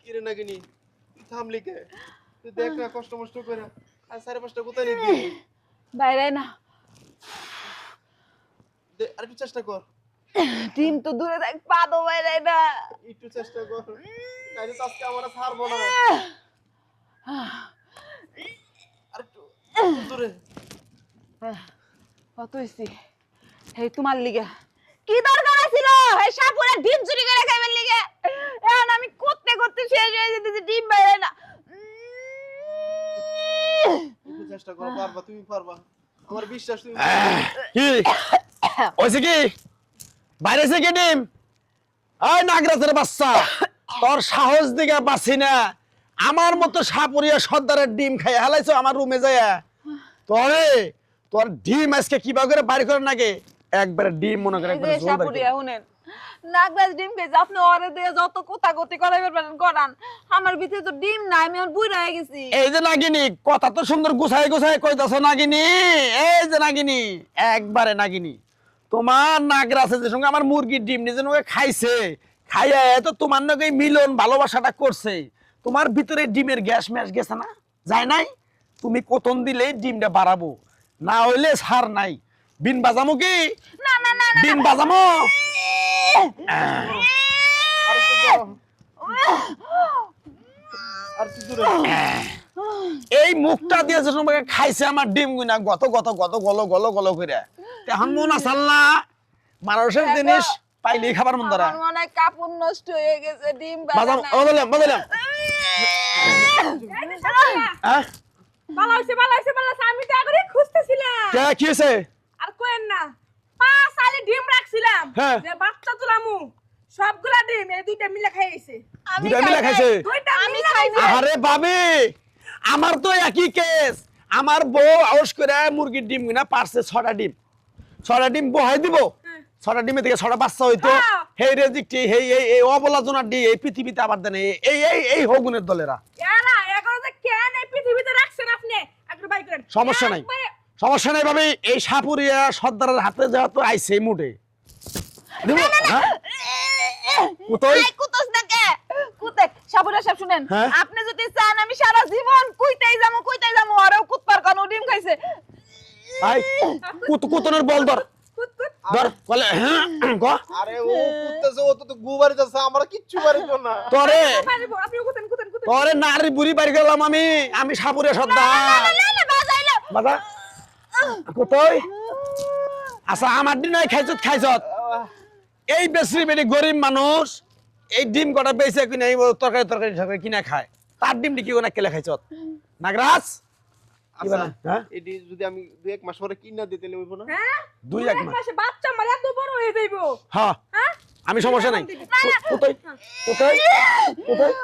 কিরে নাগিনি তুই থামলি কে? তুই দেখ না কষ্ট মষ্ট করে আর 5:30 কোথায় নিবি? বাইরে না আরেকটু চেষ্টা কর। ডিম তো দূরে থাক, পা তো বাইরে না। একটু চেষ্টা কর, নাইলে তো আজকে আমরা ছাড়বো না। আরেকটু দূরে। কত হইছি এই তোমার লিগে? কি দরকার ছিল এই সাপুরে ডিম চুরি করে খাইবার লিগে? এখন আমি করতে করতে শেষ হয়ে যেতেছি, ডিম বাইরে না। একটু চেষ্টা কর, পারবা, তুমি পারবা, আমার বিশ্বাস তুমি। কি হইছে কি? বাইরে থেকে কি ডিম? ওই নাগরাজের বাচ্চা, তোর সাহস দিকে পাচ্ছি না। আমার মতো সাপুরিয়া সর্দারের ডিম খাই হালাইছো আমার রুমে যায়। তোর ডিম আজকে কিভাবে করে বাইরে করে নাকি একবারে ডিম মনে করে একবারে জোর সাপুরিয়া শুনেন, নাগরাজ ডিম খাইছে, আপনি ওরে দিয়ে যত কোতাকুতি করাইবার পারেন করান, আমার ভিতরে তো ডিম নাই, আমি আর বুইড়া হয়ে গেছি। এই যে নাগিনী, কথা তো সুন্দর গুছাই গুছাই কইতাছ নাগিনী। এই যে নাগিনী, একবারে নাগিনী, তোমার নাগরাজের যে সঙ্গে আমার মুরগির ডিম নিজে নগে খাইছে, খাইয়া তো তোমার নগে মিলন ভালোবাসাটা করছে, তোমার ভিতরে ডিমের গ্যাস ম্যাস গেছে না, যায় নাই? তুমি কতন দিলে ডিমটা বাড়াবো, না হইলে ছাড় নাই। বিন বাজামো কি? না না না না, বিন বাজামো। আরেকটু যাও, আর একটু দূরে। এই মুখটা দিয়ে যে তোমাকে খাইছে আমার ডিম গুনা গত গত গত গলো গলো গলো করে, এখন মন আসাল না মানুষের জিনিস পাইলেই খাবার মন ধরা। আমার মনে হয় কাপড় নষ্ট হয়ে গেছে, ডিম বাজাম বাজা বদলাম বদলাম। হ্যাঁ ভালো হইছে আমি তো আগেই খুঁজতেছিলাম। কে কি হইছে? আর কোয়েন না, 5 আলি ডিম রাখছিলাম হ্যাঁ। যে বাচ্চা তুলামু, সবগুলা ডিম এই দুইটা মিলে খাইছে। দুইটা মিলে খাইছে? দুইটা আমি মিলে খাই খাইছে। আরে বাবে, আমার তো একই কেস। আমার বউ আউস করে মুরগির ডিম গুনা পারছে 6টা ডিম, 6টা ডিম বহাই দিব, 6টা ডিমে থেকে 6টা বাচ্চা হইতো। হ্যাঁ। হেই রেজিকটি হেই এই এই অবলা জোনার ডি এই পৃথিবীতে আবার দেন এই এই এই হগুনের দলেরা। এরা এখনো যে কেন এই পৃথিবীতে রাখছেন আপনি? একটু বাই করেন। সমস্যা নাই, সমস্যা নাই ভাবি। এই সাপুরিয়া সর্দারের হাতে যাওয়া তো আইছে এই মুডে। কোথায় এই কুতস না কে? কুতে সাপুরিয়া সাহেব শুনেন, হ্যাঁ? আপনি যদি চান আমি সারা জীবন কইতেই যামু আরও কুতপার কোন ডিম খাইছে। আই কুতনের বল ধর কুত কুত। ধর বলে হ্যাঁ গ আরে ও কুত্তেছে, ও তো গুবারে যাচ্ছে, আমরা কিচ্ছু পারিব না। তোরে পারিব, আপনি কুতেন কুতেন কুতেন। তোরে নারী বুড়ি বাড়ি গেলাম আমি সাপুরিয়া সর্দার। না না বাজাইলো। বাবা কোথায়? আচ্ছা আমার দিন খাইছত এই বেশি বেশি গরিব মানুষ এই ডিম কটা বেঁচে কিনে এই তরকারি তরকারি তরকারি কিনা খায়, তার ডিমটি কি না কেলে খাইছত? নাগরাজ কি বলে? হ্যাঁ এডি যদি আমি 2-1 মাস পরে কিনা দিতে হইব না? হ্যাঁ? 2-1 মাস। মাসে বাচ্চা মারা এত বড় হয়ে যাইবো। হ্যাঁ হ্যাঁ? আমি সমস্যা নাই। কোথায় কোথায় কোথায়?